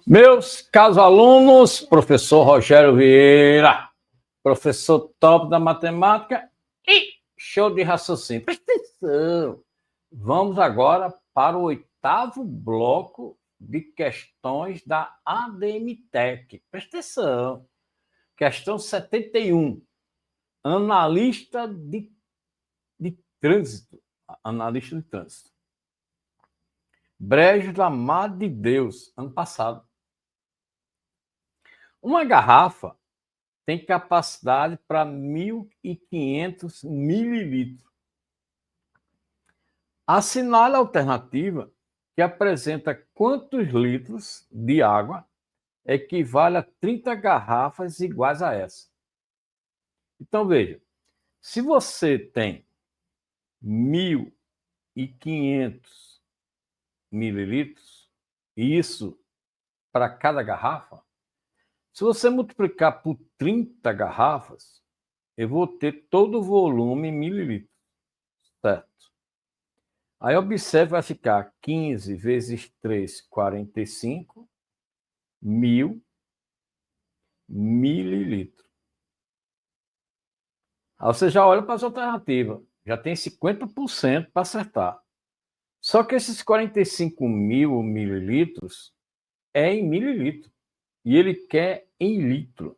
Meus caros alunos, professor Rogério Vieira, professor top da matemática e show de raciocínio. Presta atenção. Vamos agora para o 8º bloco de questões da ADM-TEC. Presta atenção. Questão 71. Analista de trânsito. Analista de trânsito. Brejo da Mar de Deus, ano passado. Uma garrafa tem capacidade para 1.500 mililitros. Assinale a alternativa que apresenta quantos litros de água equivale a 30 garrafas iguais a essa. Então, veja, se você tem 1.500 mililitros, e isso para cada garrafa, se você multiplicar por 30 garrafas, eu vou ter todo o volume em mililitros, certo? Aí observe, vai ficar 15 vezes 3, 45 mil mililitros. Aí você já olha para as alternativas, já tem 50% para acertar. Só que esses 45 mil mililitros é em mililitro. E ele quer em litro.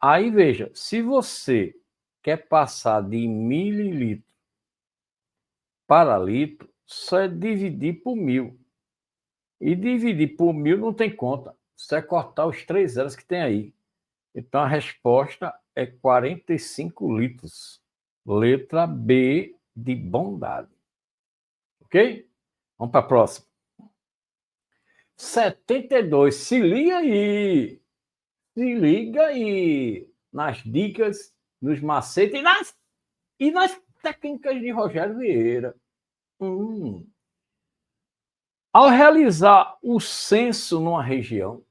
Aí, veja, se você quer passar de mililitro para litro, só é dividir por 1.000. E dividir por 1.000 não tem conta. Só é cortar os 3 zeros que tem aí. Então, a resposta é 45 litros. Letra B de bondade. Ok? Vamos para a próxima. 72. Se liga aí. Se liga aí nas dicas, nos macetes e nas técnicas de Rogério Vieira. Ao realizar o censo numa região,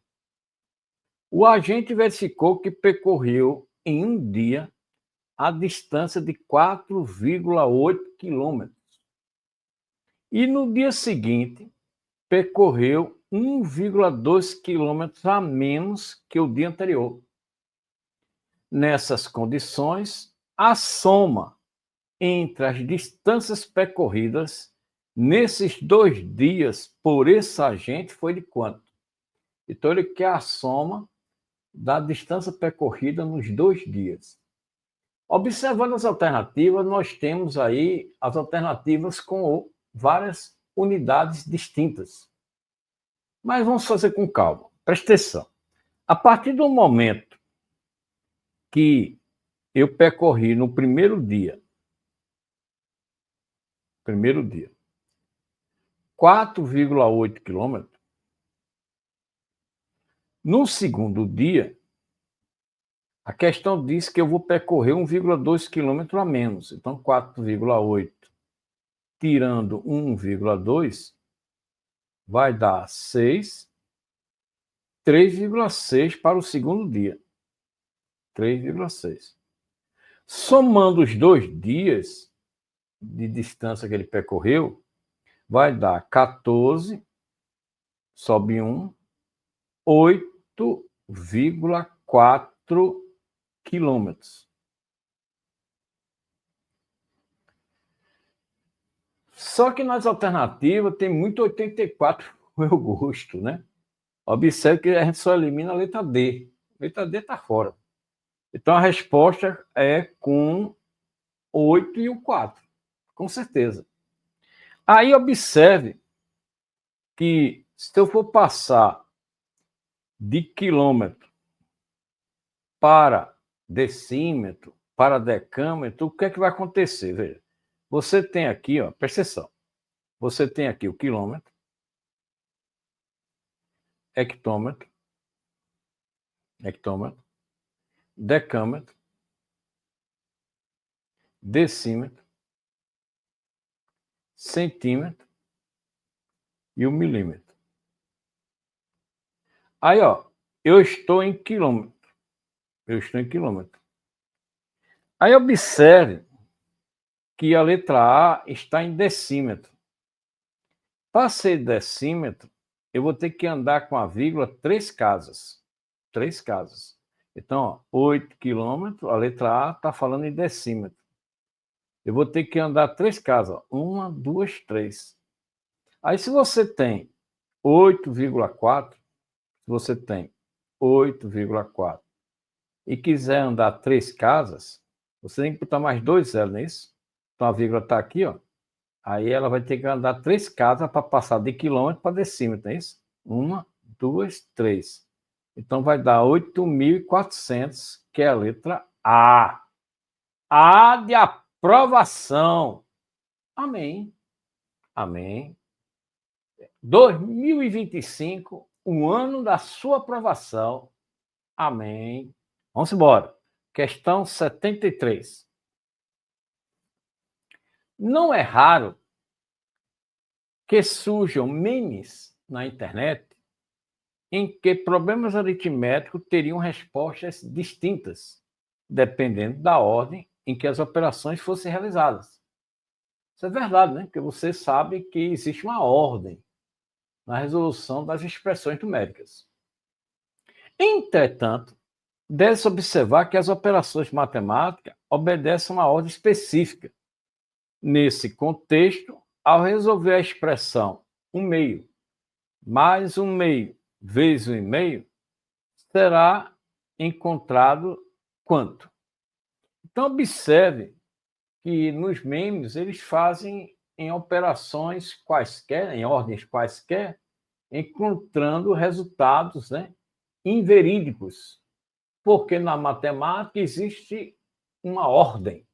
o agente verificou que percorreu em um dia a distância de 4,8 quilômetros. E no dia seguinte, percorreu 1,2 quilômetros a menos que o dia anterior. Nessas condições, a soma entre as distâncias percorridas nesses 2 dias por esse agente foi de quanto? Então, ele quer a soma da distância percorrida nos 2 dias. Observando as alternativas, nós temos aí as alternativas com várias unidades distintas. Mas vamos fazer com calma. Presta atenção. A partir do momento que eu percorri no primeiro dia, 4,8 quilômetros, no segundo dia, a questão diz que eu vou percorrer 1,2 quilômetros a menos. Então, 4,8 tirando 1,2 vai dar 6, 3,6 para o segundo dia. 3,6. Somando os 2 dias de distância que ele percorreu, vai dar 14, sobe 1, 8,4 quilômetros. Só que nas alternativas tem muito 84 no meu gosto, né? Observe que a gente só elimina a letra D. A letra D está fora. Então a resposta é com 8 e o 4, com certeza. Aí observe que se eu for passar de quilômetro para decímetro, para decâmetro, o que é que vai acontecer? Veja, você tem aqui, ó, presta atenção, você tem aqui o quilômetro, hectômetro, decâmetro, decímetro, centímetro e o milímetro. Aí, ó, eu estou em quilômetro. Aí observe que a letra A está em decímetro. Para ser decímetro, eu vou ter que andar com a vírgula 3 casas. 3 casas. Então, ó, 8 quilômetros, a letra A está falando em decímetro. Eu vou ter que andar 3 casas. 1, 2, 3. Aí, se você tem 8,4, se você tem 8,4 e quiser andar 3 casas, você tem que botar mais 2 zeros, não é isso? Então, a vírgula está aqui, ó. Aí ela vai ter que andar 3 casas para passar de quilômetro para decímetro, não é isso? 1, 2, 3. Então, vai dar 8.400, que é a letra A. A de aprovação. Amém. Amém. 2025, o ano da sua aprovação. Amém. Vamos embora. Questão 73. Não é raro que surjam memes na internet em que problemas aritméticos teriam respostas distintas, dependendo da ordem em que as operações fossem realizadas. Isso é verdade, né? Porque você sabe que existe uma ordem na resolução das expressões numéricas. Entretanto, deve-se observar que as operações matemáticas obedecem a uma ordem específica. Nesse contexto, ao resolver a expressão 1/2 mais 1/2 vezes 1/2, será encontrado quanto? Então, observe que nos memes eles fazem em operações quaisquer, em ordens quaisquer, encontrando resultados, né, inverídicos, porque na matemática existe uma ordem.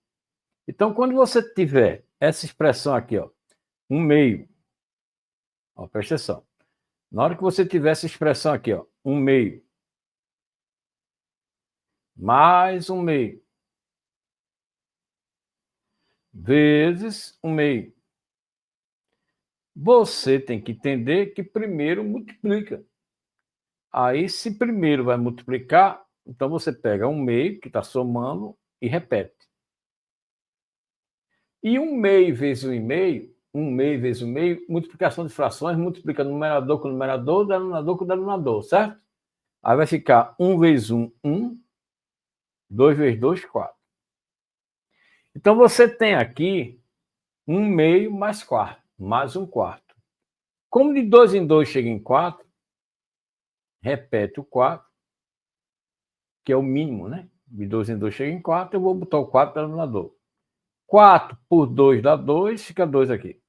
Então, quando você tiver essa expressão aqui, ó, 1/2, ó, presta atenção. Na hora que você tiver essa expressão aqui, ó, 1/2 mais 1/2 vezes 1/2, você tem que entender que primeiro multiplica. Aí, se primeiro vai multiplicar, então você pega 1/2, que está somando, e repete. E 1/2 vezes 1/2, 1/2 vezes 1/2, multiplicação de frações, multiplica numerador com numerador, denominador com denominador, certo? Aí vai ficar 1 vezes 1, 1, 2 vezes 2, 4. Então, você tem aqui 1/2 mais 4, mais 1/4. Como de 2 em 2 chega em 4, repete o 4, que é o mínimo, né? De 2 em 2 chega em 4, eu vou botar o 4 no denominador. 4 por 2 dá 2, fica 2 aqui.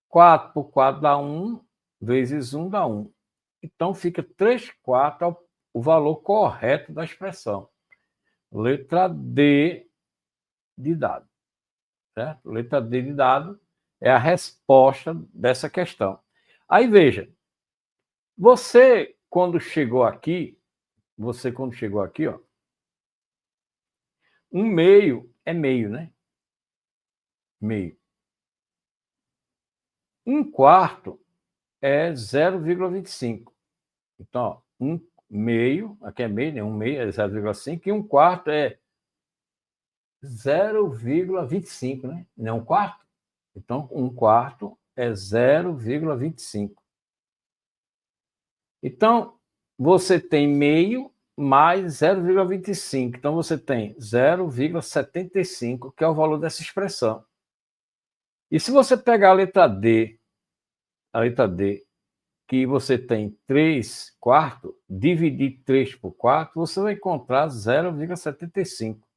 4 por 4 dá 1, vezes 1 dá 1. Então, fica 3/4 o valor correto da expressão. Letra D de dado. Certo? Letra D de dado é a resposta dessa questão. Aí, veja. Você, quando chegou aqui, ó, 1/2 é meio, né? Meio. 1/4 é 0,25. Então, ó, 1/2, aqui é meio, né? 1/2 é 0,5 e 1/4 é 0,25, né? Não é 1/4? Então, 1/4 é 0,25. Então, você tem meio mais 0,25. Então, você tem 0,75, que é o valor dessa expressão. E se você pegar a letra D, que você tem 3/4, dividir 3 por 4, você vai encontrar 0,75.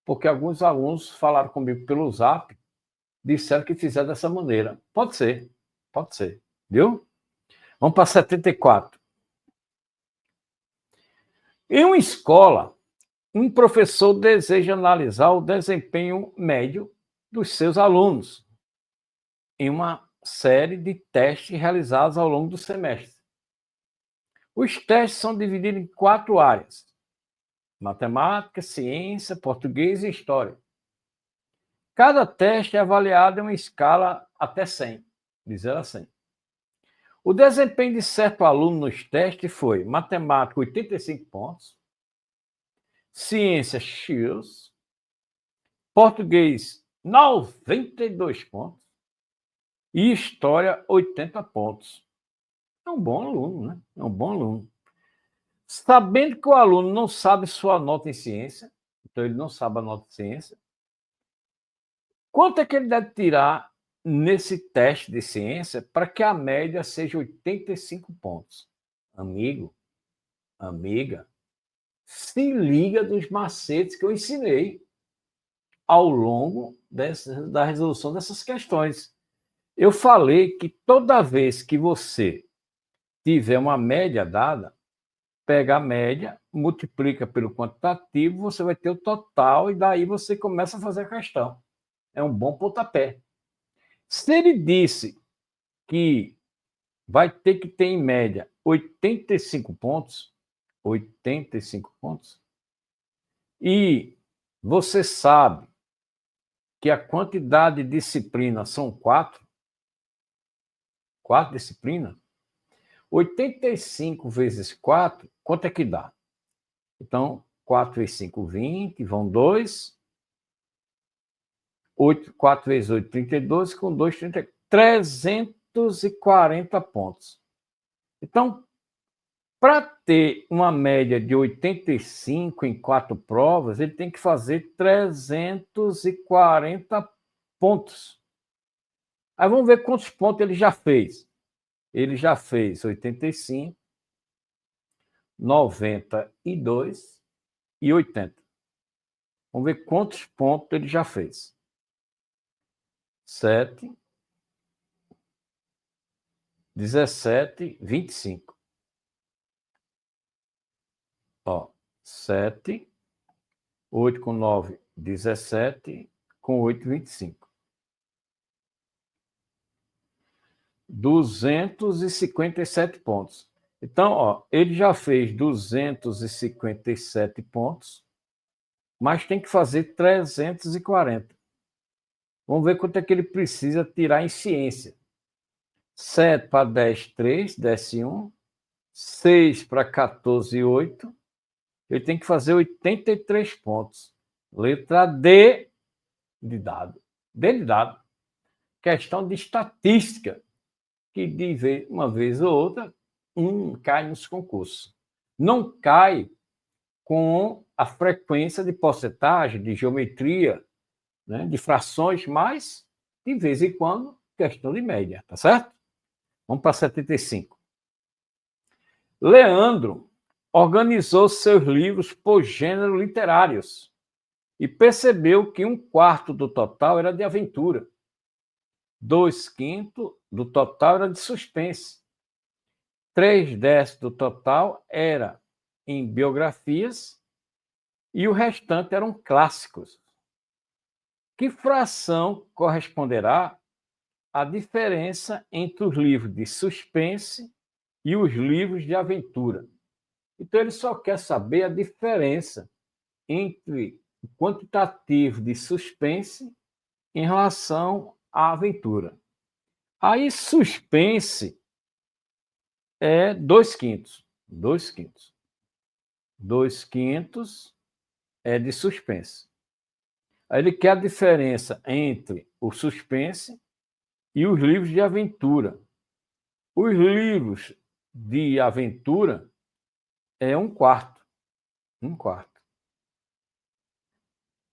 Porque alguns alunos falaram comigo pelo Zap, disseram que fizeram dessa maneira. Pode ser, viu? Vamos para 74. Em uma escola, um professor deseja analisar o desempenho médio dos seus alunos em uma série de testes realizados ao longo do semestre. Os testes são divididos em 4 áreas: matemática, ciência, português e história. Cada teste é avaliado em uma escala até 100, de 0 a 100. O desempenho de certo aluno nos testes foi matemática 85 pontos, ciência X, português 92 pontos E história, 80 pontos. É um bom aluno, né? É um bom aluno. Sabendo que o aluno não sabe sua nota em ciência, então ele não sabe a nota em ciência, quanto é que ele deve tirar nesse teste de ciência para que a média seja 85 pontos? Amigo, amiga, se liga dos macetes que eu ensinei ao longo da resolução dessas questões. Eu falei que toda vez que você tiver uma média dada, pega a média, multiplica pelo quantitativo, você vai ter o total e daí você começa a fazer a questão. É um bom pontapé. Se ele disse que vai ter que ter, em média, 85 pontos, 85 pontos, e você sabe que a quantidade de disciplinas são quatro disciplinas, 85 vezes 4, quanto é que dá? Então, 4 vezes 5, 20, vão 2. 4 vezes 8, 32, com 2, 30, 340 pontos. Então, para ter uma média de 85 em 4 provas, ele tem que fazer 340 pontos. Aí vamos ver quantos pontos ele já fez. Ele já fez 85, 92 e 80. Vamos ver quantos pontos ele já fez. 7, 17, 25. Ó, 7, 8 com 9, 17, com 8, 25. 257 pontos. Então, ó, ele já fez 257 pontos, mas tem que fazer 340. Vamos ver quanto é que ele precisa tirar em ciência. 7 para 10, 3, desce 1. 6 para 14, 8. Ele tem que fazer 83 pontos. Letra D de dado. D de dado. Questão de estatística, que de uma vez ou outra, cai nos concursos. Não cai com a frequência de porcentagem, de geometria, né, de frações, mas, de vez em quando, questão de média, tá certo? Vamos para 75. Leandro organizou seus livros por gênero literários e percebeu que 1/4 do total era de aventura, 2/5 do total era de suspense, 3/10 do total era em biografias e o restante eram clássicos. Que fração corresponderá à diferença entre os livros de suspense e os livros de aventura? Então, ele só quer saber a diferença entre o quantitativo de suspense em relação à aventura. Aí, suspense é 2/5. 2/5. 2/5 é de suspense. Aí ele quer a diferença entre o suspense e os livros de aventura. Os livros de aventura é 1/4. 1/4.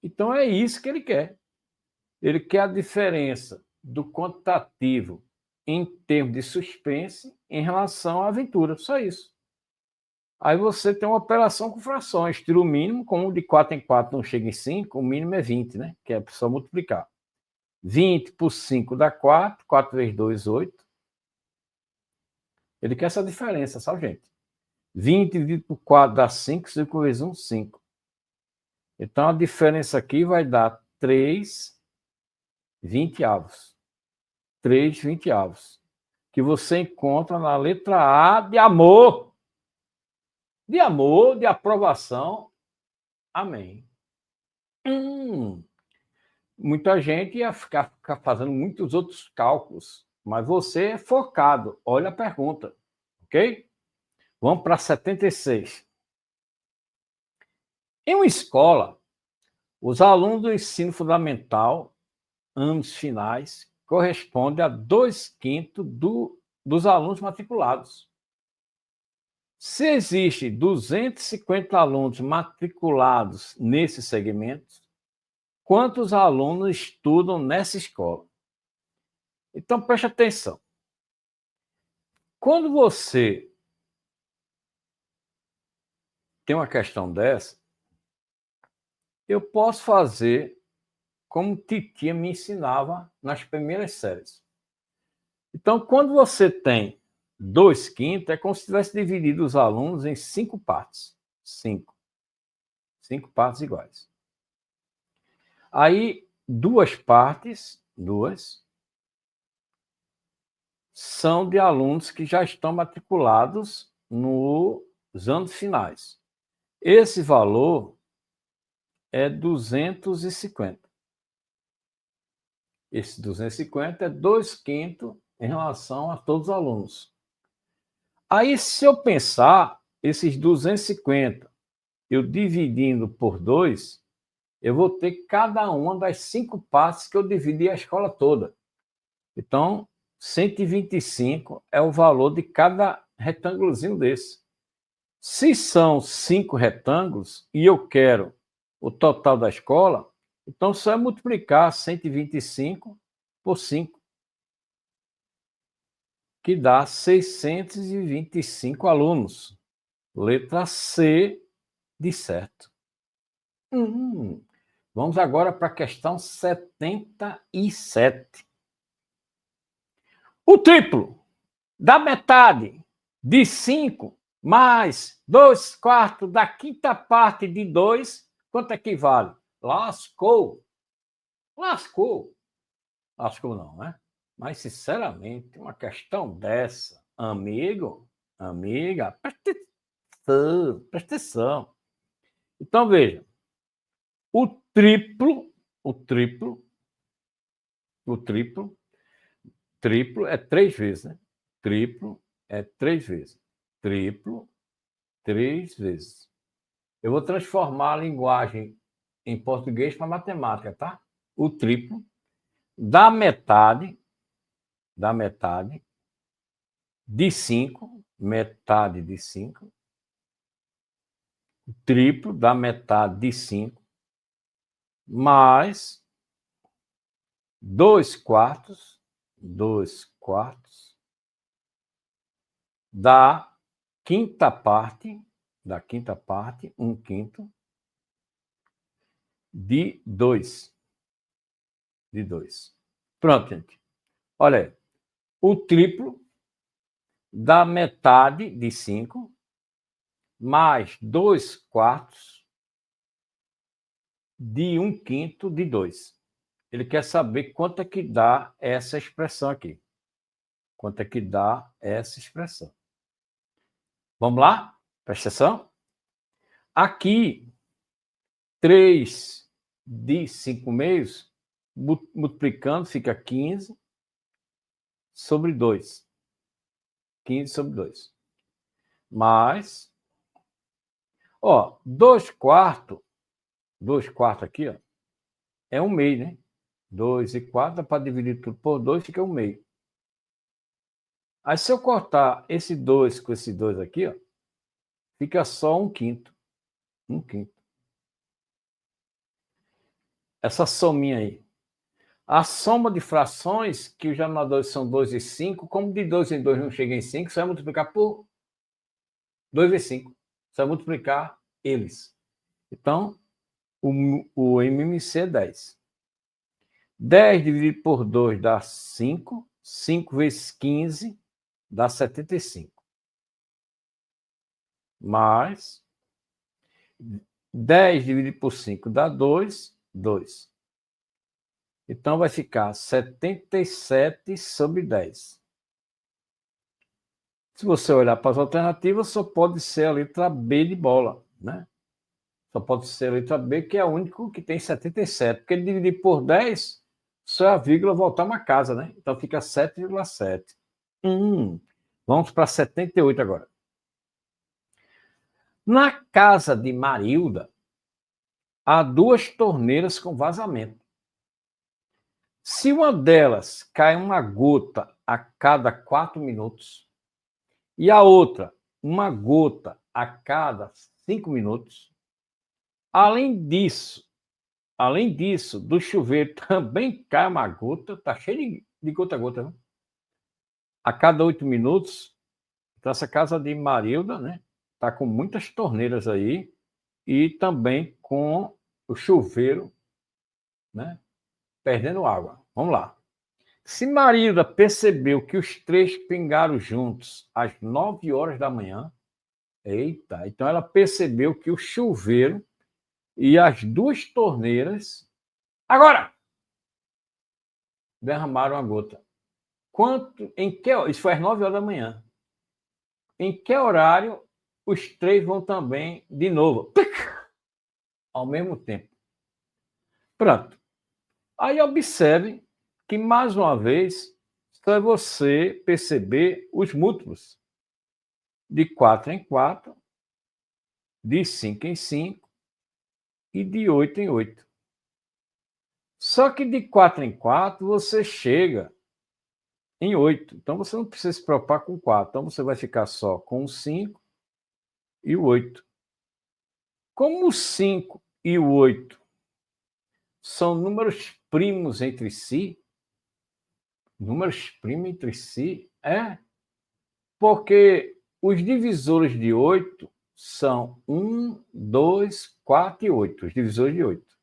Então é isso que ele quer. Ele quer a diferença do quantitativo em termos de suspense em relação à aventura. Só isso. Aí você tem uma operação com frações. Tira o mínimo, como de 4 em 4 não chega em 5, o mínimo é 20, né? Que é só multiplicar. 20 por 5 dá 4, 4 vezes 2, 8. Ele quer essa diferença, sabe, gente? 20 dividido por 4 dá 5, 5 vezes 1, 5. Então, a diferença aqui vai dar 3 20avos. 3 20avos. Que você encontra na letra A de amor. De amor, de aprovação. Amém. Muita gente ia ficar fazendo muitos outros cálculos, mas você é focado. Olha a pergunta, ok? Vamos para 76. Em uma escola, os alunos do ensino fundamental, anos finais, corresponde a 2/5 dos alunos matriculados. Se existem 250 alunos matriculados nesses segmentos, quantos alunos estudam nessa escola? Então, preste atenção. Quando você tem uma questão dessa, eu posso fazer como titia me ensinava nas primeiras séries. Então, quando você tem 2/5, é como se tivesse dividido os alunos em 5 partes. 5 partes iguais. Aí, 2 partes, são de alunos que já estão matriculados nos anos finais. Esse valor é 250. Esse 250 é 2/5 em relação a todos os alunos. Aí, se eu pensar, esses 250, eu dividindo por 2, eu vou ter cada uma das 5 partes que eu dividi a escola toda. Então, 125 é o valor de cada retângulozinho desse. Se são 5 retângulos e eu quero o total da escola, então só é multiplicar 125 por 5, que dá 625 alunos. Letra C de certo. Vamos agora para a questão 77. O triplo da metade de 5 mais 2/4 da quinta parte de 2, quanto equivale? Lascou. Lascou não, né? Mas, sinceramente, uma questão dessa, amigo, amiga, presta atenção. Então, veja, o triplo é 3 vezes, né? Triplo é 3 vezes. Triplo, 3 vezes. Eu vou transformar a linguagem em português para matemática, tá? O triplo da metade de 5, metade de 5, triplo da metade de 5, mais 2/4 da quinta parte, 1/5, de 2. Pronto, gente. Olha aí. O triplo da metade de 5 mais 2/4 de 1/5 de 2. Ele quer saber quanto é que dá essa expressão aqui. Quanto é que dá essa expressão? Vamos lá? Presta atenção. Aqui, 3 de 5 meios, multiplicando, fica 15 sobre 2. 15 sobre 2. Mais, 2/4 aqui, é 1 meio, né? 2/4, dá para dividir tudo por 2, fica 1 meio. Aí, se eu cortar esse 2 com esse 2 aqui, fica só 1/5. 1/5. Essa sominha aí. A soma de frações, que os denominadores são 2 e 5, como de 2 em 2 não chega em 5, você vai multiplicar por 2 vezes 5. Você vai multiplicar eles. Então, o MMC é 10. 10 dividido por 2 dá 5. 5 vezes 15 dá 75. Mais 10 dividido por 5 dá 2. 2. Então, vai ficar 77 sobre 10. Se você olhar para as alternativas, só pode ser a letra B de bola, né? Só pode ser a letra B, que é o único que tem 77. Porque ele dividir por 10, só a vírgula voltar uma casa, né? Então fica 7,7. Vamos para 78 agora. Na casa de Marilda, há 2 torneiras com vazamento. Se uma delas cai uma gota a cada 4 minutos e a outra uma gota a cada 5 minutos, além disso, do chuveiro também cai uma gota, tá cheio de gota a gota, né? A cada 8 minutos. Então, essa casa de Marilda, né, tá com muitas torneiras aí e também com o chuveiro, né, perdendo água. Vamos lá. Se Marilda percebeu que os três pingaram juntos às 9 horas da manhã, eita, então ela percebeu que o chuveiro e as duas torneiras, agora, derramaram a gota. Isso foi às 9 horas da manhã. Em que horário os três vão também, de novo, ao mesmo tempo? Pronto. Aí observe que, mais uma vez, só é você perceber os múltiplos. De 4 em 4, de 5 em 5 e de 8 em 8. Só que de 4 em 4 você chega em 8. Então você não precisa se preocupar com 4. Então você vai ficar só com o 5 e o 8. Como o 5 e o 8 são números primos entre si, porque os divisores de 8 são 1, 2, 4 e 8, os divisores de 8.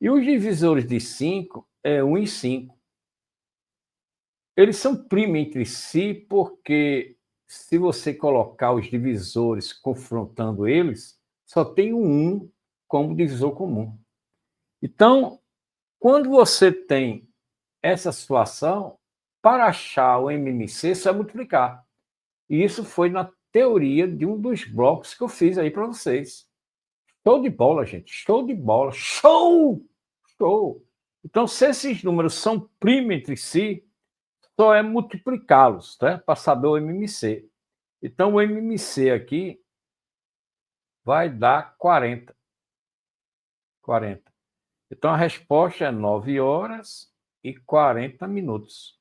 E os divisores de 5 é 1 e 5. Eles são primos entre si porque, se você colocar os divisores confrontando eles, só tem o 1 como divisor comum. Então, quando você tem essa situação, para achar o MMC, só é multiplicar. E isso foi na teoria de um dos blocos que eu fiz aí para vocês. Show de bola, gente. Show de bola. Show! Show! Então, se esses números são primos entre si, só é multiplicá-los, tá? Para saber o MMC. Então, o MMC aqui vai dar 40. 40. Então, a resposta é 9 horas e 40 minutos.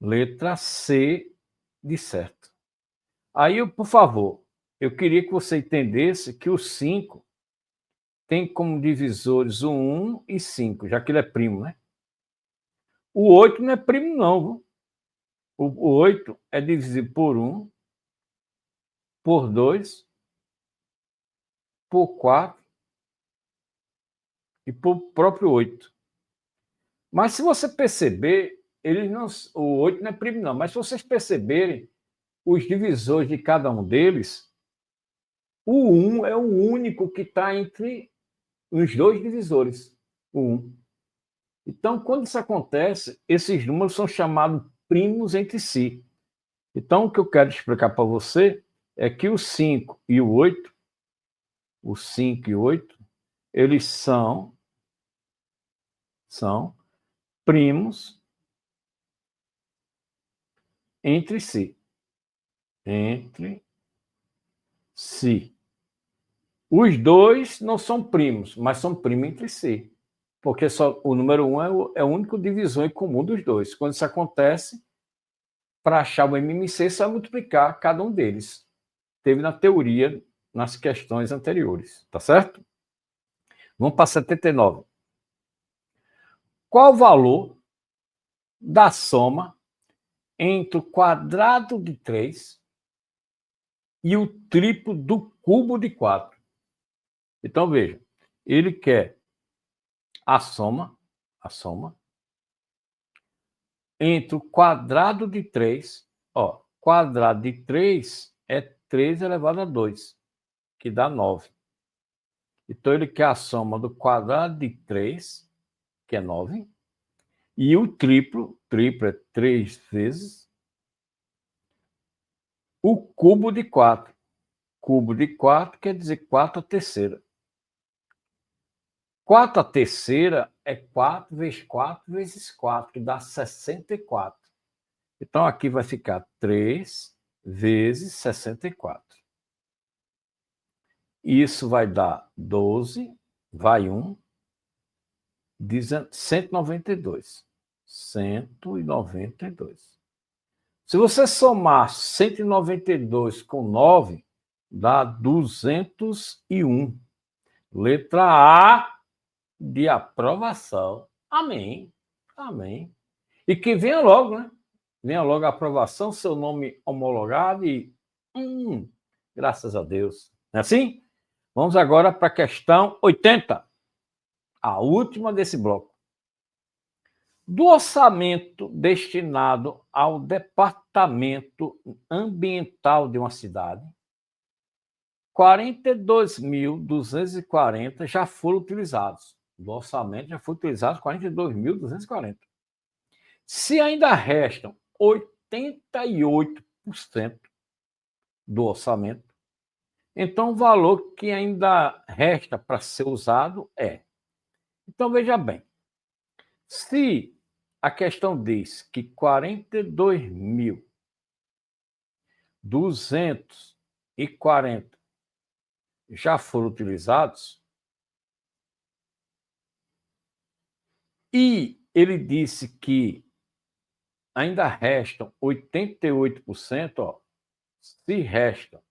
Letra C de certo. Aí, por favor, eu queria que você entendesse que o 5 tem como divisores o 1 e 5, já que ele é primo, né? O 8 não é primo, não. Viu? O 8 é divisível por 1, por 2, por 4 e por próprio 8. Mas se você perceber, o 8 não é primo, não. Mas se vocês perceberem, os divisores de cada um deles, o 1 é o único que está entre os dois divisores, o 1. Então, quando isso acontece, esses números são chamados primos entre si. Então, o que eu quero explicar para você é que o 5 e o 8, eles são primos entre si. Entre si. Os dois não são primos, mas são primos entre si. Porque só o número 1 é o único divisor em comum dos dois. Quando isso acontece, para achar o MMC, só multiplicar cada um deles. Teve na teoria, nas questões anteriores. Tá certo? Vamos para 79. Qual o valor da soma entre o quadrado de 3 e o triplo do cubo de 4? Então, veja, ele quer a soma entre o quadrado de 3, quadrado de 3 é 3 elevado a 2, que dá 9. Então, ele quer a soma do quadrado de 3, que é 9, e o triplo é 3 vezes o cubo de 4. Cubo de 4 quer dizer 4 à terceira. 4 à terceira é 4 vezes 4 vezes 4, que dá 64. Então, aqui vai ficar 3 vezes 64. Isso vai dar 12, vai 1. 192. 192. Se você somar 192 com 9, dá 201. Letra A de aprovação. Amém. Amém. E que venha logo, né? Venha logo a aprovação, seu nome homologado e... graças a Deus. Não é assim? Vamos agora para a questão 80. A última desse bloco. Do orçamento destinado ao departamento ambiental de uma cidade, 42.240 já foram utilizados. Do orçamento já foram utilizados 42.240. Se ainda restam 88% do orçamento, então o valor que ainda resta para ser usado é... Então, veja bem, se a questão diz que 42.240 já foram utilizados, e ele disse que ainda restam 88%, ó, se restam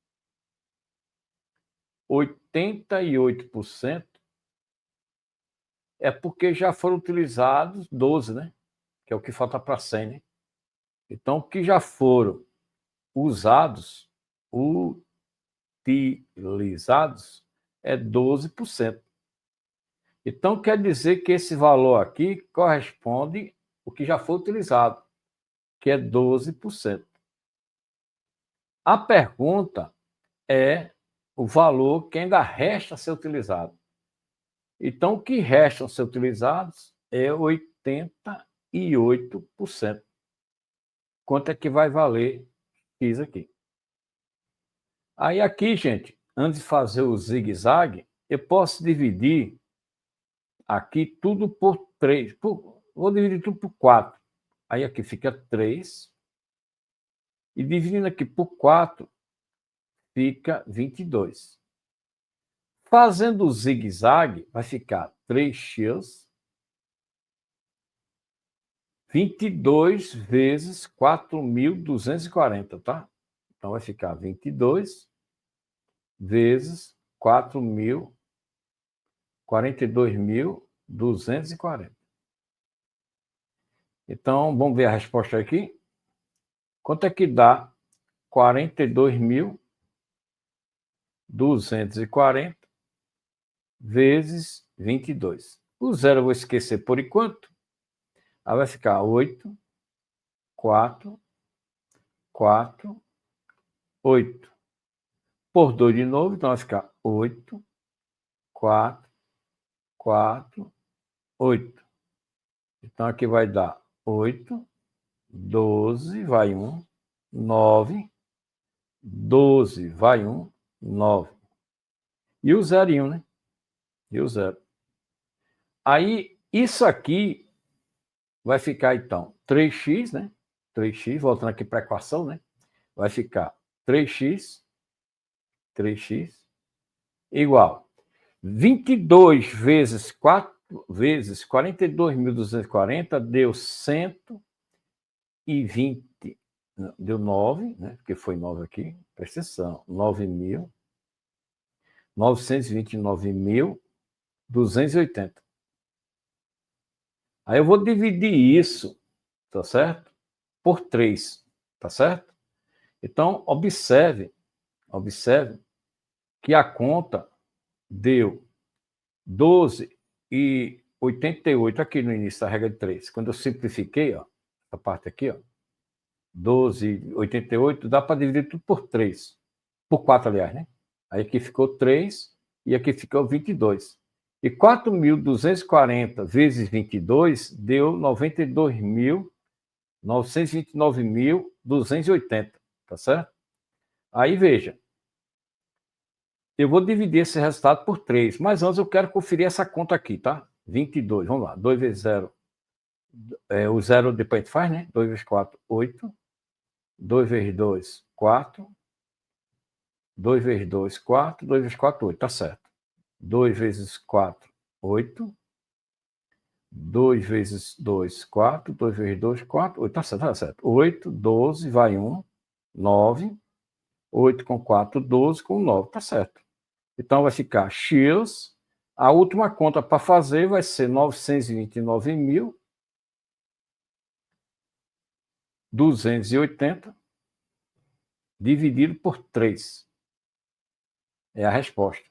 88%, é porque já foram utilizados 12, né? Que é o que falta para 100, né? Então, o que já foram usados, utilizados, é 12%. Então, quer dizer que esse valor aqui corresponde ao que já foi utilizado, que é 12%. A pergunta é o valor que ainda resta a ser utilizado. Então, o que restam a ser utilizados é 88%. Quanto é que vai valer isso aqui? Aí aqui, gente, antes de fazer o zigue-zague, eu posso dividir aqui tudo por 3. Vou dividir tudo por 4. Aí aqui fica 3. E dividindo aqui por 4, fica 22. Fazendo o zigue-zague, vai ficar 3x 22 vezes 4.240, tá? Então, vai ficar 22 vezes 42.240. Então, vamos ver a resposta aqui. Quanto é que dá 42.240 vezes 22? O zero eu vou esquecer por enquanto. Aí vai ficar 8, 4, 4, 8. Por 2 de novo, então vai ficar 8, 4, 4, 8. Então aqui vai dar 8, 12, vai 1, 9, 12, vai 1, 9. E o zerinho, né? E o zero. Aí, isso aqui vai ficar, então, 3x, né? 3x, voltando aqui para a equação, né? Vai ficar 3x igual 22 vezes 4 vezes 42.240 deu 120, deu 9, né? Porque foi 9 aqui, presta atenção, 929.280. Aí eu vou dividir isso, tá certo? Por 3, tá certo? Então, observe que a conta deu 12,88 aqui no início da regra de 3. Quando eu simplifiquei, ó, essa parte aqui, ó, 12,88, dá para dividir tudo por 3. Por 4, aliás, né? Aí aqui ficou 3 e aqui ficou 22. E 4.240 vezes 22 deu 929.280, tá certo? Aí, veja, eu vou dividir esse resultado por 3, mas antes eu quero conferir essa conta aqui, tá? 22, vamos lá, 2 vezes 0, o 0 depois a gente faz, né? 2 vezes 4, 8, 2 vezes 2, 4, 2 vezes 2, 4, 2 vezes 4, 8, tá certo. 2 vezes 4, 8, 2 vezes 2, 4. 2 vezes 2, 4. 8, tá certo, tá certo. 8, 12, vai 1, 9. 8 com 4, 12 com 9, tá certo. Então vai ficar X. A última conta para fazer vai ser 929.280 dividido por 3. É a resposta.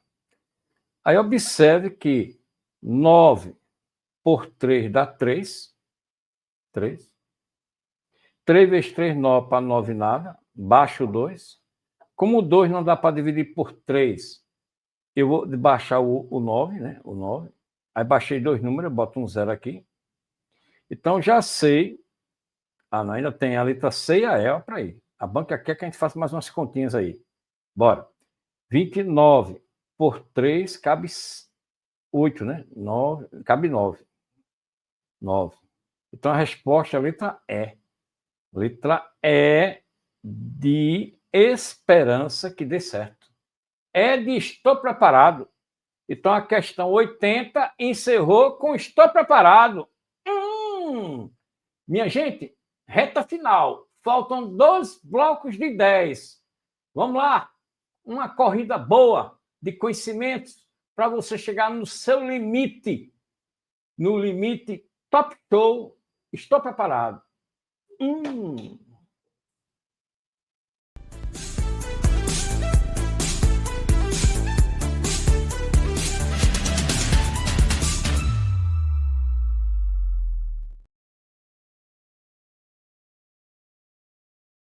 Aí observe que 9 por 3 dá 3. 3. 3 vezes 3, 9 para 9 nada. Baixo 2. Como o 2 não dá para dividir por 3, eu vou baixar o 9, né? O 9. Aí baixei 2 números, boto um 0 aqui. Então já sei. Ah, não, ainda tem a letra C e a E para ir. A banca quer que a gente faça mais umas continhas aí. Bora. 29 por 3 cabe 8, né? 9, cabe 9. 9. Então a resposta é a letra E. Letra E de esperança que dê certo. É de estou preparado. Então a questão 80 encerrou com estou preparado. Minha gente, reta final. Faltam 2 blocos de 10. Vamos lá. Uma corrida boa de conhecimentos para você chegar no seu limite. No limite top show. Estou preparado.